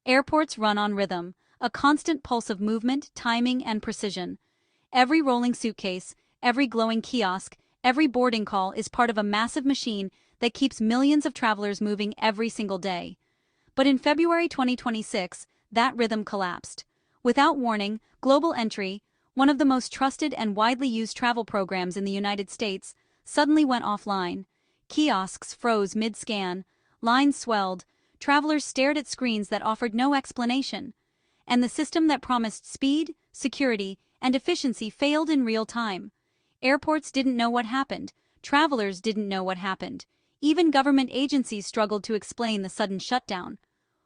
Airports run on rhythm, a constant pulse of movement, timing, and precision. Every rolling suitcase, every glowing kiosk, every boarding call is part of a massive machine that keeps millions of travelers moving every single day. But in February 2026, that rhythm collapsed. Without warning, Global Entry, one of the most trusted and widely used travel programs in the United States, suddenly went offline. Kiosks froze mid-scan, lines swelled, travelers stared at screens that offered no explanation. And the system that promised speed, security, and efficiency failed in real time. Airports didn't know what happened, travelers didn't know what happened. Even government agencies struggled to explain the sudden shutdown.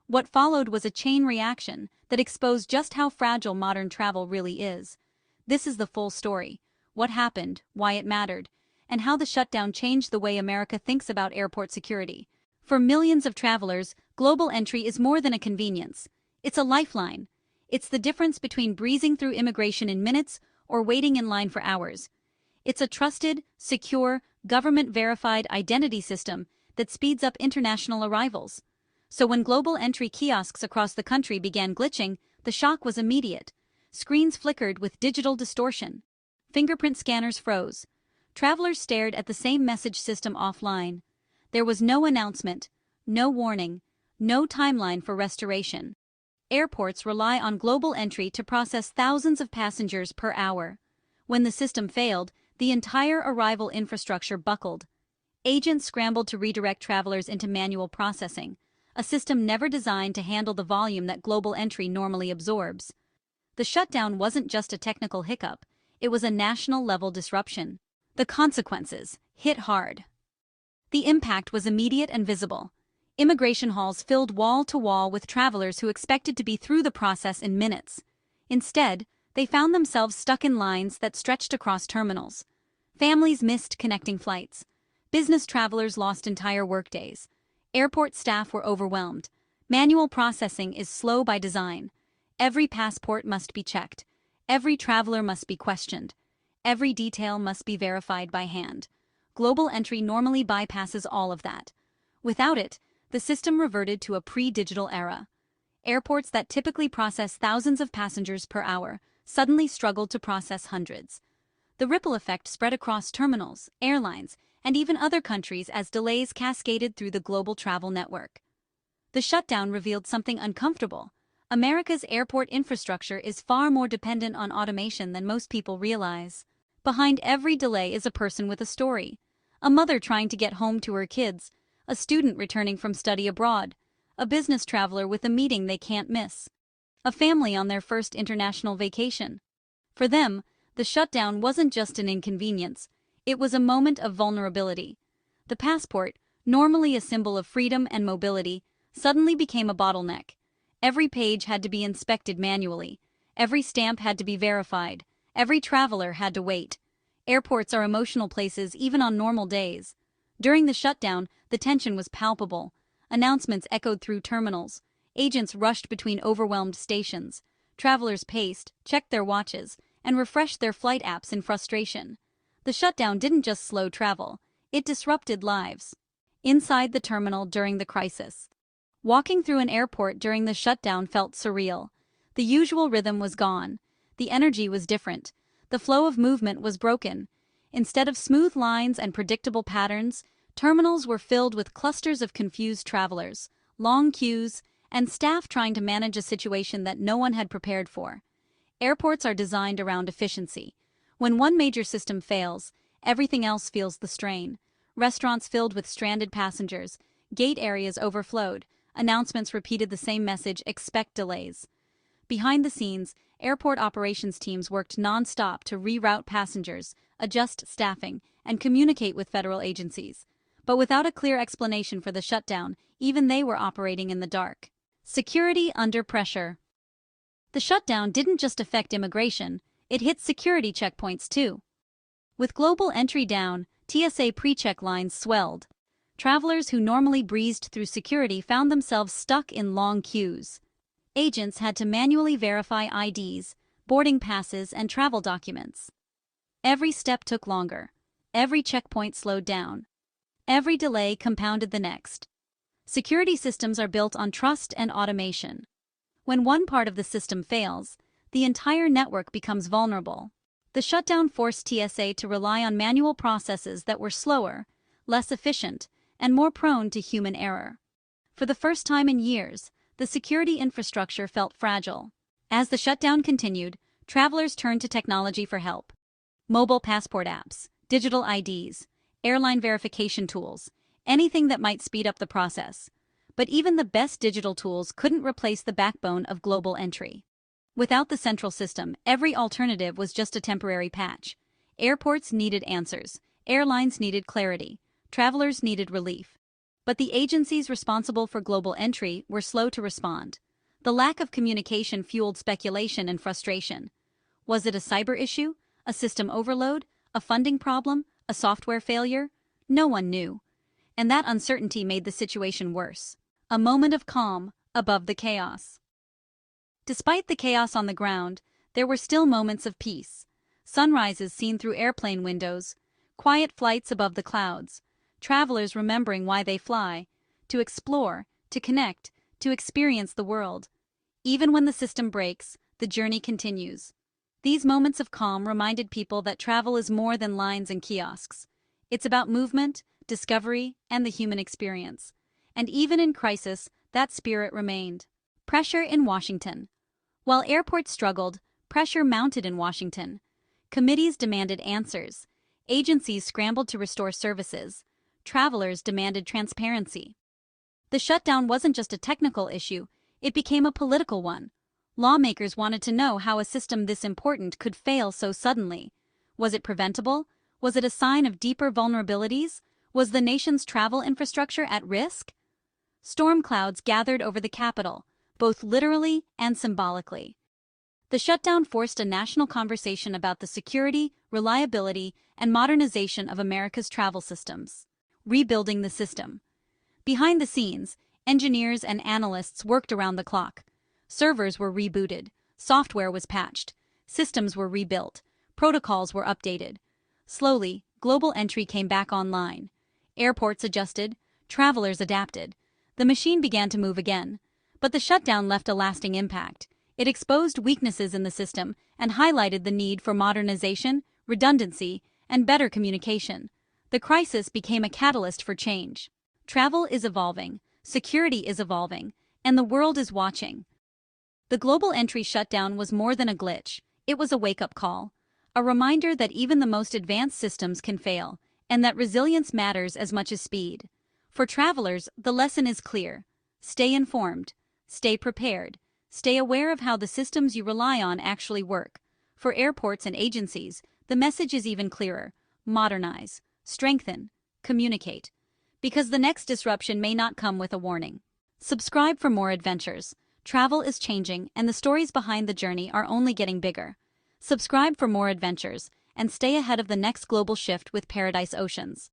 What followed was a chain reaction that exposed just how fragile modern travel really is. This is the full story: what happened, why it mattered, and how the shutdown changed the way America thinks about airport security. For millions of travelers, Global Entry is more than a convenience. It's a lifeline. It's the difference between breezing through immigration in minutes or waiting in line for hours. It's a trusted, secure, government-verified identity system that speeds up international arrivals. So when Global Entry kiosks across the country began glitching, the shock was immediate. Screens flickered with digital distortion. Fingerprint scanners froze. Travelers stared at the same message system offline. There was no announcement, no warning, no timeline for restoration. Airports rely on Global Entry to process thousands of passengers per hour. When the system failed, the entire arrival infrastructure buckled. Agents scrambled to redirect travelers into manual processing, a system never designed to handle the volume that Global Entry normally absorbs. The shutdown wasn't just a technical hiccup, it was a national-level disruption. The consequences hit hard. The impact was immediate and visible. Immigration halls filled wall to wall with travelers who expected to be through the process in minutes. Instead, they found themselves stuck in lines that stretched across terminals. Families missed connecting flights. Business travelers lost entire workdays. Airport staff were overwhelmed. Manual processing is slow by design. Every passport must be checked. Every traveler must be questioned. Every detail must be verified by hand. Global Entry normally bypasses all of that. Without it, the system reverted to a pre-digital era. Airports that typically process thousands of passengers per hour suddenly struggled to process hundreds. The ripple effect spread across terminals, airlines, and even other countries as delays cascaded through the global travel network. The shutdown revealed something uncomfortable. America's airport infrastructure is far more dependent on automation than most people realize. Behind every delay is a person with a story. A mother trying to get home to her kids, a student returning from study abroad, a business traveler with a meeting they can't miss, a family on their first international vacation. For them, the shutdown wasn't just an inconvenience, it was a moment of vulnerability. The passport, normally a symbol of freedom and mobility, suddenly became a bottleneck. Every page had to be inspected manually. Every stamp had to be verified. Every traveler had to wait. Airports are emotional places even on normal days. During the shutdown, the tension was palpable. Announcements echoed through terminals. Agents rushed between overwhelmed stations. Travelers paced, checked their watches, and refreshed their flight apps in frustration. The shutdown didn't just slow travel, it disrupted lives. Inside the terminal during the crisis. Walking through an airport during the shutdown felt surreal. The usual rhythm was gone. The energy was different. The flow of movement was broken. Instead of smooth lines and predictable patterns, terminals were filled with clusters of confused travelers, long queues, and staff trying to manage a situation that no one had prepared for. Airports are designed around efficiency. When one major system fails, everything else feels the strain. Restaurants filled with stranded passengers, gate areas overflowed, announcements repeated the same message: expect delays. Behind the scenes, airport operations teams worked non-stop to reroute passengers, adjust staffing, and communicate with federal agencies. But without a clear explanation for the shutdown, even they were operating in the dark. Security under pressure. The shutdown didn't just affect immigration, it hit security checkpoints too. With Global Entry down, TSA PreCheck lines swelled. Travelers who normally breezed through security found themselves stuck in long queues. Agents had to manually verify IDs, boarding passes, and travel documents. Every step took longer. Every checkpoint slowed down. Every delay compounded the next. Security systems are built on trust and automation. When one part of the system fails, the entire network becomes vulnerable. The shutdown forced TSA to rely on manual processes that were slower, less efficient, and more prone to human error. For the first time in years, the security infrastructure felt fragile. As the shutdown continued, travelers turned to technology for help. Mobile passport apps, digital IDs, airline verification tools, anything that might speed up the process. But even the best digital tools couldn't replace the backbone of global entry. Without the central system, every alternative was just a temporary patch. Airports needed answers, airlines needed clarity, travelers needed relief. But the agencies responsible for global entry were slow to respond. The lack of communication fueled speculation and frustration. Was it a cyber issue, a system overload, a funding problem, a software failure? No one knew. And that uncertainty made the situation worse. A moment of calm above the chaos. Despite the chaos on the ground, there were still moments of peace. Sunrises seen through airplane windows, quiet flights above the clouds, travelers remembering why they fly, to explore, to connect, to experience the world. Even when the system breaks, the journey continues. These moments of calm reminded people that travel is more than lines and kiosks. It's about movement, discovery, and the human experience. And even in crisis, that spirit remained. Pressure in Washington. While airports struggled, pressure mounted in Washington. Committees demanded answers. Agencies scrambled to restore services. Travelers demanded transparency. The shutdown wasn't just a technical issue, it became a political one. Lawmakers wanted to know how a system this important could fail so suddenly. Was it preventable? Was it a sign of deeper vulnerabilities? Was the nation's travel infrastructure at risk? Storm clouds gathered over the Capitol, both literally and symbolically. The shutdown forced a national conversation about the security, reliability, and modernization of America's travel systems. Rebuilding the system. Behind the scenes, engineers and analysts worked around the clock. Servers were rebooted, software was patched, systems were rebuilt, protocols were updated. Slowly, global entry came back online. Airports adjusted, travelers adapted. The machine began to move again. But the shutdown left a lasting impact. It exposed weaknesses in the system and highlighted the need for modernization, redundancy, and better communication. The crisis became a catalyst for change. Travel is evolving, security is evolving, and the world is watching. The global entry shutdown was more than a glitch. It was a wake-up call. A reminder that even the most advanced systems can fail, and that resilience matters as much as speed. For travelers, the lesson is clear. Stay informed. Stay prepared. Stay aware of how the systems you rely on actually work. For airports and agencies, the message is even clearer. Modernize, strengthen, communicate. Because the next disruption may not come with a warning. Subscribe for more adventures. Travel is changing, and the stories behind the journey are only getting bigger. Subscribe for more adventures, and stay ahead of the next global shift with Paradise Oceans.